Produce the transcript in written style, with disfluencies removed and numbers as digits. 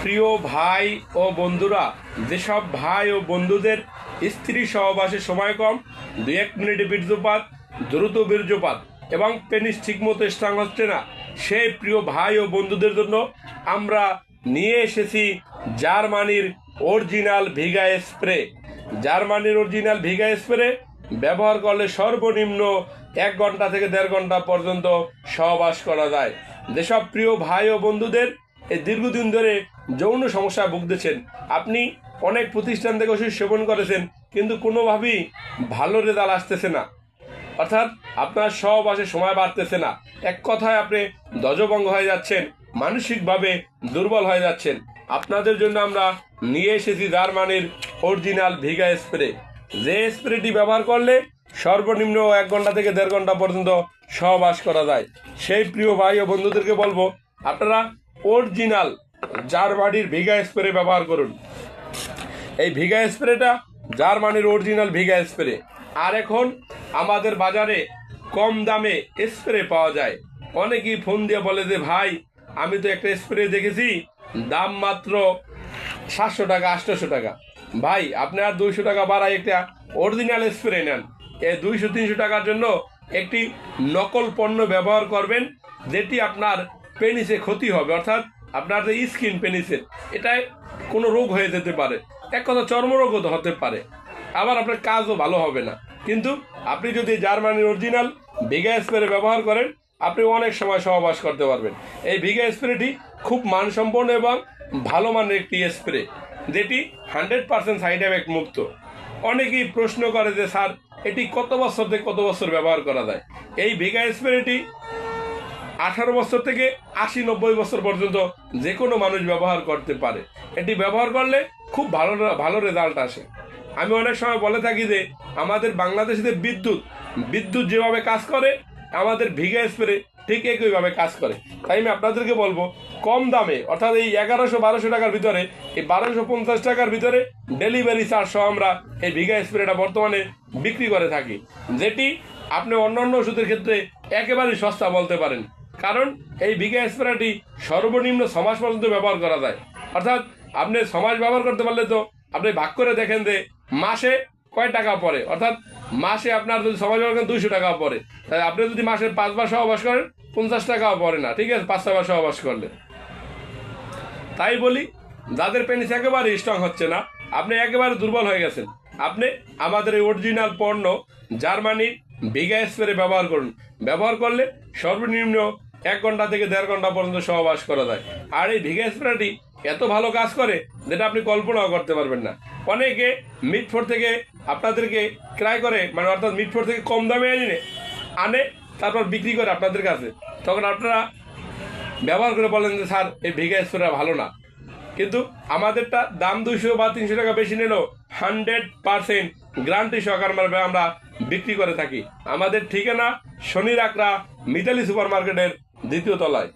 প্রিয় ভাই ও বন্ধুরা, যেসব ভাই ও বন্ধুদের স্ত্রী সহবাসে সময় কম, 2-1 মিনিটে বীর্যপাত, দ্রুত বীর্যপাত এবং পেনিস ঠিকমতো স্ট্রং হচ্ছে না, সেই প্রিয় ভাই ও বন্ধুদের জন্য আমরা নিয়ে এসেছি জার্মানির অরিজিনাল ভিগা স্প্রে। জার্মানির অরিজিনাল ভিগা স্প্রে ব্যবহার করলে সর্বনিম্ন 1 ঘন্টা থেকে 1.5 ঘন্টা পর্যন্ত সহবাস করা যায়। যেসব প্রিয় ভাই ও বন্ধুদের এই দীর্ঘদিন ধরে যৌন সমস্যায় ভুগতেছেন, আপনি অনেক প্রতিষ্ঠান থেকে ওষুধ সেবন করেছেন কিন্তু কোনোভাবেই ভালো রেজাল্ট আসতেছে না, অর্থাৎ আপনার সহবাসে সময় বাড়তেছে না, এক কথায় আপনি ধ্বজভঙ্গ হয়ে যাচ্ছেন, মানসিকভাবে দুর্বল হয়ে যাচ্ছেন, আপনাদের জন্য আমরা নিয়ে এসেছি জার্মানির অরিজিনাল ভিগা স্প্রে। যে স্প্রেটি ব্যবহার করলে সর্বনিম্ন 1 ঘন্টা থেকে 1.5 ঘন্টা পর্যন্ত সহবাস করা যায়। সেই প্রিয় ভাই ও বন্ধুদেরকে বলবো, আপনারা অরিজিনাল জার্মানির ভিগা স্প্রে ব্যবহার করুন। এই ভিগা স্প্রেটা জার্মানির অরিজিনাল ভিগা স্প্রে। আর এখন আমাদের বাজারে কম দামে স্প্রে পাওয়া যায়। অনেকেই ফোন দিয়ে বলে যে ভাই, আমি তো একটা স্প্রে দেখেছি, দাম মাত্র 700 টাকা 800 টাকা। ভাই, আপনি আর 200 টাকা বাড়াই একটা অরিজিনাল স্প্রে নেন। এই 200-300 টাকার জন্য একটি নকল পণ্য ব্যবহার করবেন, যেটি আপনার পেনিসে ক্ষতি হবে, অর্থাৎ আপনার যে স্কিন পেনিসের, এটায় কোনো রোগ হয়ে যেতে পারে, এক কথা চর্মরোগও হতে পারে, আবার আপনার কাজও ভালো হবে না। কিন্তু আপনি যদি জার্মানির অরিজিনাল ভিগা স্প্রে ব্যবহার করেন, আপনি অনেক সময় সহবাস করতে পারবেন। এই ভিগা স্প্রেটি খুব মানসম্পন্ন এবং ভালো মানের একটি স্প্রে, যেটি 100% সাইড এফেক্ট মুক্ত। অনেকেই প্রশ্ন করে যে স্যার, এটি কত বছর থেকে কত বছর ব্যবহার করা যায়? এই ভিগা স্প্রেটি 18 বছর থেকে 80-90 বছর পর্যন্ত যে কোনো মানুষ ব্যবহার করতে পারে। এটি ব্যবহার করলে খুব ভালো রেজাল্ট আসে। আমি অনেক সময় বলে থাকি যে আমাদের বাংলাদেশে বিদ্যুৎ যেভাবে কাজ করে, আমাদের ভিগা স্প্রে ঠিক একইভাবে কাজ করে। তাই আমি আপনাদেরকে বলবো, কম দামে, অর্থাৎ এই 1100-1200 টাকার ভিতরে, এই 1250 টাকার ভিতরে ডেলিভারি চার্জ সহ আমরা এই ভিগা স্প্রেটা বর্তমানে বিক্রি করে থাকি, যেটি আপনি অন্যান্য ওষুধের ক্ষেত্রে একেবারেই সস্তা বলতে পারেন। কারণ এই ভিগা স্প্রেটি সর্বনিম্ন 6 মাস পর্যন্ত ব্যবহার করা যায়। অর্থাৎ আপনি 6 মাস ব্যবহার করতে পারলে তো আপনি ভাগ করে দেখেন যে মাসে কয় টাকা পড়ে, অর্থাৎ মাসে আপনার যদি 6 মাস ব্যবহার করেন 200 টাকা পড়ে, তাই আপনি যদি মাসে 5 বার সহবাস করেন 50 টাকাও পড়ে না, ঠিক আছে, 5-6 বার সহবাস করলে। তাই বলি, যাদের পেনিস একেবারে স্ট্রং হচ্ছে না, আপনি একেবারে দুর্বল হয়ে গেছেন, আপনি আমাদের এই অরিজিনাল পণ্য জার্মানির ভিগা স্প্রে ব্যবহার করুন। ব্যবহার করলে সর্বনিম্ন 1 ঘন্টা থেকে 1.5 ঘন্টা পর্যন্ত সহবাস করা যায়। আর এই ভিগা স্প্রেটি এত ভালো কাজ করে যেটা আপনি কল্পনাও করতে পারবেন না। অনেকে মিটফোর থেকে আপনাদেরকে ক্রয় করে, মানে অর্থাৎ মিটফোর থেকে কম দামে আনে, তারপর বিক্রি করে আপনাদের কাছে। তখন আপনারা ব্যবহার করে বলেন যে স্যার, এই ভিগা স্প্রেটা ভালো না। কিন্তু আমাদেরটা দাম 200 বা 300 টাকা বেশি নিলেও 100% গ্যারান্টি সহকারে আমরা বিক্রি করে থাকি। আমাদের ঠিকানা শনির আকরা মিতালি সুপার মার্কেটের 2য় তলায়।